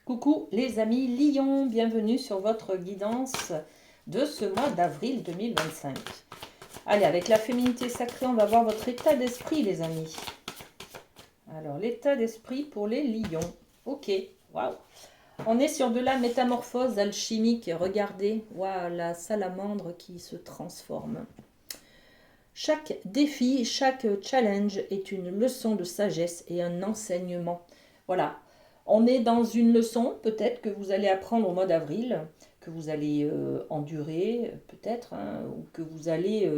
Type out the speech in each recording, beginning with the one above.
Coucou les amis Lion, bienvenue sur votre guidance de ce mois d'avril 2025. Allez, avec la féminité sacrée, on va voir votre état d'esprit les amis. Alors, l'état d'esprit pour les lions. Ok, waouh. On est sur de la métamorphose alchimique. Regardez, waouh, la salamandre qui se transforme. Chaque défi, chaque challenge est une leçon de sagesse et un enseignement. Voilà, on est dans une leçon, peut-être que vous allez apprendre au mois d'avril, que vous allez endurer, peut-être, hein, ou que vous allez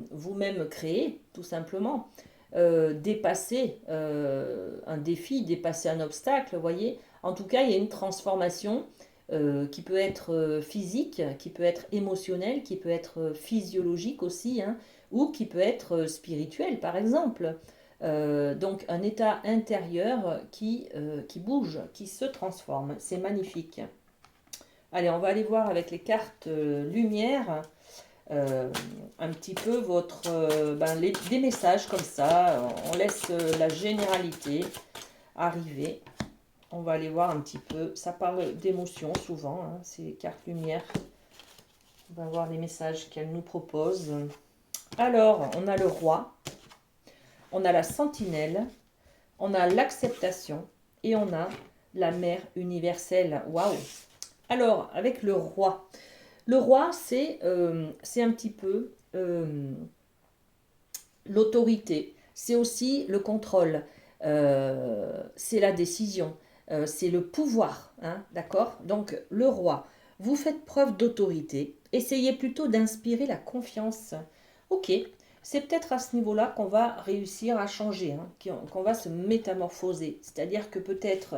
vous-même créer, tout simplement. Dépasser un défi, dépasser un obstacle, vous voyez. En tout cas, il y a une transformation qui peut être physique, qui peut être émotionnelle, qui peut être physiologique aussi, hein, ou qui peut être spirituel, par exemple. Donc un état intérieur qui bouge, qui se transforme. C'est magnifique. Allez, on va aller voir avec les cartes lumière un petit peu des messages comme ça. On laisse la généralité arriver. On va aller voir un petit peu. Ça parle d'émotion souvent, hein, ces cartes lumière. On va voir les messages qu'elles nous proposent. Alors, on a le roi, on a la sentinelle, on a l'acceptation et on a la mère universelle. Waouh! Alors, avec le roi, c'est un petit peu l'autorité, c'est aussi le contrôle, c'est la décision, c'est le pouvoir, hein, d'accord? Donc, le roi, vous faites preuve d'autorité, essayez plutôt d'inspirer la confiance. Ok, c'est peut-être à ce niveau-là qu'on va réussir à changer, hein, qu'on va se métamorphoser. C'est-à-dire que peut-être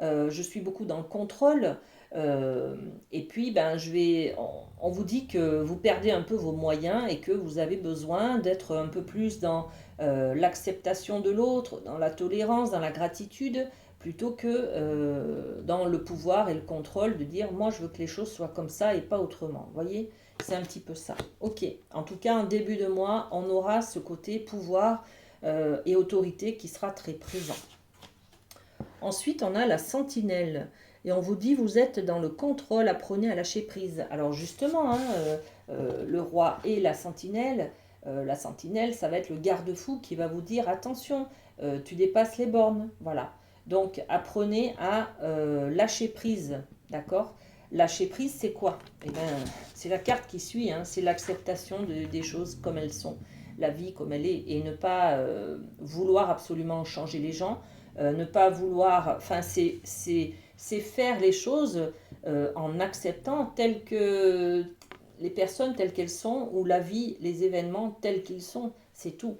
je suis beaucoup dans le contrôle, euh, et puis on vous dit que vous perdez un peu vos moyens et que vous avez besoin d'être un peu plus dans l'acceptation de l'autre, dans la tolérance, dans la gratitude, plutôt que dans le pouvoir et le contrôle de dire moi je veux que les choses soient comme ça et pas autrement. Vous voyez? C'est un petit peu ça. Ok. En tout cas, en début de mois, on aura ce côté pouvoir et autorité qui sera très présent. Ensuite, on a la sentinelle. Et on vous dit, vous êtes dans le contrôle, apprenez à lâcher prise. Alors justement, hein, le roi et la sentinelle, ça va être le garde-fou qui va vous dire, attention, tu dépasses les bornes. Voilà. Donc apprenez à lâcher prise. D'accord? Lâcher prise, c'est quoi? Eh bien, c'est la carte qui suit, hein, c'est l'acceptation des choses comme elles sont, la vie comme elle est, et ne pas vouloir absolument changer les gens, ne pas vouloir, enfin c'est faire les choses en acceptant telles que les personnes telles qu'elles sont ou la vie, les événements tels qu'ils sont, c'est tout.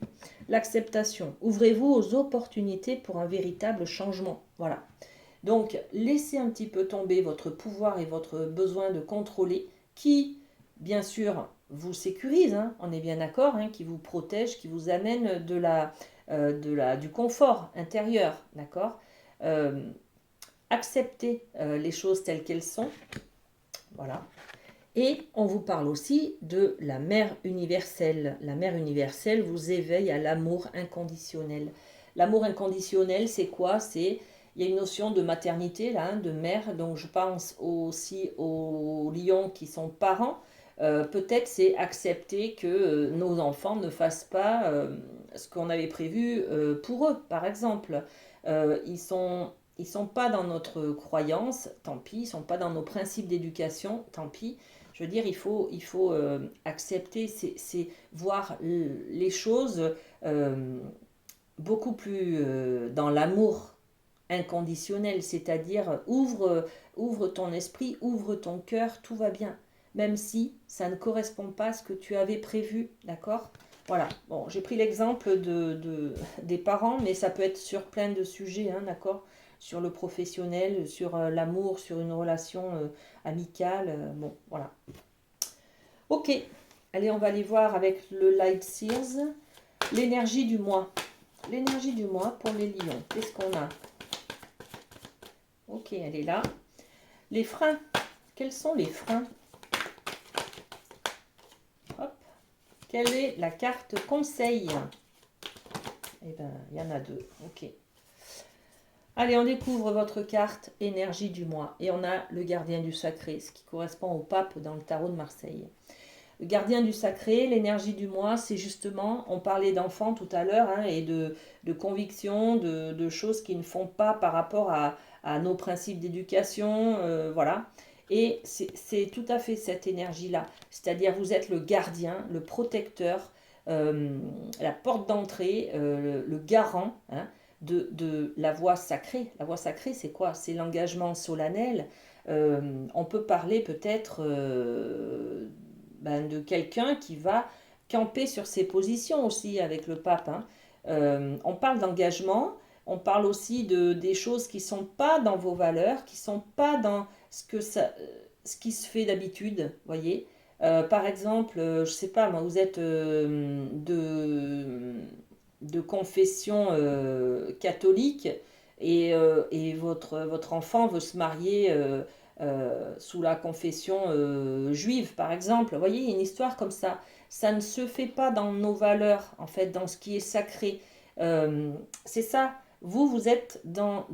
L'acceptation. Ouvrez-vous aux opportunités pour un véritable changement. Voilà. Donc, laissez un petit peu tomber votre pouvoir et votre besoin de contrôler qui, bien sûr, vous sécurise, hein, on est bien d'accord, hein, qui vous protège, qui vous amène du confort intérieur, d'accord. euh, Acceptez les choses telles qu'elles sont, voilà. Et on vous parle aussi de la mère universelle. La mère universelle vous éveille à l'amour inconditionnel. L'amour inconditionnel, c'est quoi? Il y a une notion de maternité, là, hein, de mère. Donc je pense aussi aux lions qui sont parents. Peut-être c'est accepter que nos enfants ne fassent pas ce qu'on avait prévu pour eux, par exemple. Ils sont pas dans notre croyance, tant pis. Ils sont pas dans nos principes d'éducation, tant pis. Je veux dire, il faut accepter, c'est voir les choses euh, beaucoup plus dans l'amour inconditionnel, c'est-à-dire ouvre ton esprit, ouvre ton cœur, tout va bien, même si ça ne correspond pas à ce que tu avais prévu, d'accord? Voilà, bon, j'ai pris l'exemple des parents, mais ça peut être sur plein de sujets, hein, d'accord? Sur le professionnel, sur l'amour, sur une relation amicale, bon, voilà. Ok, allez, on va aller voir avec le Light Sears l'énergie du mois. L'énergie du mois pour les lions, qu'est-ce qu'on a? Ok, elle est là. Les freins, quels sont les freins? Hop, quelle est la carte conseil? Eh bien, il y en a deux, ok. Allez, on découvre votre carte énergie du mois. Et on a le gardien du sacré, ce qui correspond au pape dans le tarot de Marseille. Le gardien du sacré, l'énergie du mois, c'est justement, on parlait d'enfants tout à l'heure, hein, et de convictions, de choses qui ne font pas par rapport à nos principes d'éducation, voilà. Et c'est tout à fait cette énergie-là. C'est-à-dire, vous êtes le gardien, le protecteur, la porte d'entrée, le garant, hein, de la voie sacrée. La voie sacrée, c'est quoi? C'est l'engagement solennel. On peut parler peut-être de quelqu'un qui va camper sur ses positions aussi avec le pape, hein. On parle d'engagement, on parle aussi des choses qui ne sont pas dans vos valeurs, qui ne sont pas dans ce qui se fait d'habitude, voyez. Par exemple, je ne sais pas, moi, vous êtes de confession catholique et votre enfant veut se marier sous la confession juive, par exemple. Vous voyez, une histoire comme ça. Ça ne se fait pas dans nos valeurs, en fait, dans ce qui est sacré. C'est ça. Vous êtes dans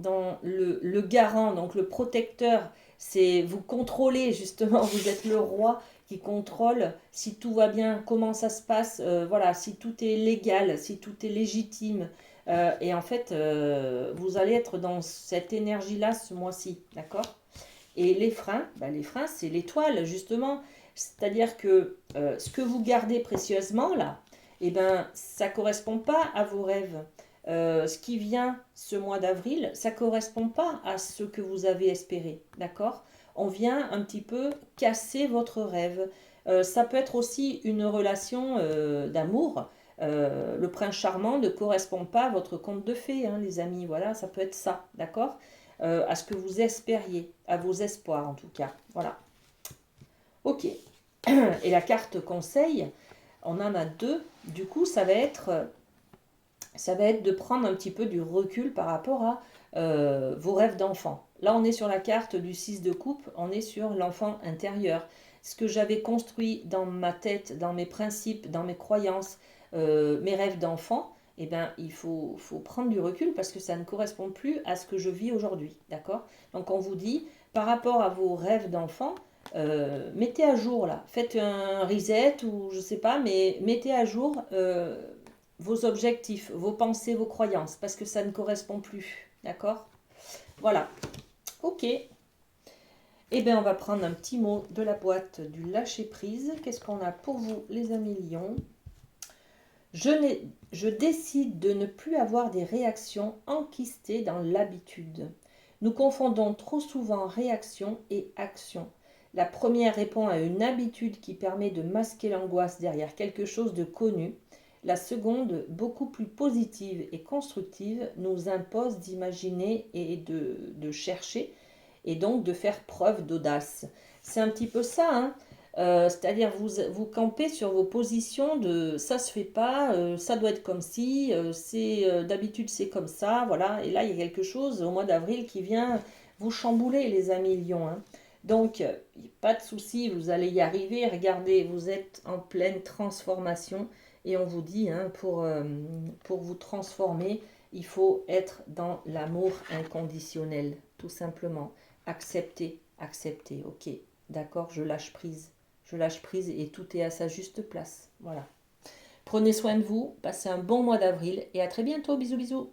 le garant, donc le protecteur. C'est vous contrôlez, justement, vous êtes le roi qui contrôle si tout va bien, comment ça se passe, voilà, si tout est légal, si tout est légitime. Et en fait, vous allez être dans cette énergie-là ce mois-ci, d'accord? Et les freins, c'est l'étoile, justement. C'est-à-dire que ce que vous gardez précieusement, là, eh ben, ça ne correspond pas à vos rêves. Ce qui vient ce mois d'avril, ça ne correspond pas à ce que vous avez espéré, d'accord? On vient un petit peu casser votre rêve. Ça peut être aussi une relation d'amour. Le prince charmant ne correspond pas à votre conte de fées, hein, les amis. Voilà, ça peut être ça, d'accord? À ce que vous espériez, à vos espoirs en tout cas. Voilà. Ok. Et la carte conseil, on en a deux. Du coup, ça va être de prendre un petit peu du recul par rapport à vos rêves d'enfant. Là, on est sur la carte du 6 de coupe, on est sur l'enfant intérieur. Ce que j'avais construit dans ma tête, dans mes principes, dans mes croyances, mes rêves d'enfant, eh ben, il faut prendre du recul parce que ça ne correspond plus à ce que je vis aujourd'hui. D'accord? Donc, on vous dit, par rapport à vos rêves d'enfant, mettez à jour là. Faites un reset ou je sais pas, mais mettez à jour vos objectifs, vos pensées, vos croyances, parce que ça ne correspond plus. D'accord? Voilà. Ok. Eh bien, on va prendre un petit mot de la boîte du lâcher-prise. Qu'est-ce qu'on a pour vous, les amis lions? Je décide de ne plus avoir des réactions enquistées dans l'habitude. Nous confondons trop souvent réaction et action. La première répond à une habitude qui permet de masquer l'angoisse derrière quelque chose de connu. La seconde, beaucoup plus positive et constructive, nous impose d'imaginer et de chercher et donc de faire preuve d'audace. C'est un petit peu ça, hein. C'est-à-dire vous campez sur vos positions de ça se fait pas, ça doit être comme si, d'habitude c'est comme ça, voilà. Et là il y a quelque chose au mois d'avril qui vient vous chambouler les amis lions, hein. Donc pas de souci, vous allez y arriver. Regardez, vous êtes en pleine transformation et on vous dit, hein, pour vous transformer, il faut être dans l'amour inconditionnel, tout simplement. Accepter, accepter, ok, d'accord, je lâche prise. Je lâche prise et tout est à sa juste place. Voilà. Prenez soin de vous, passez un bon mois d'avril et à très bientôt. Bisous bisous.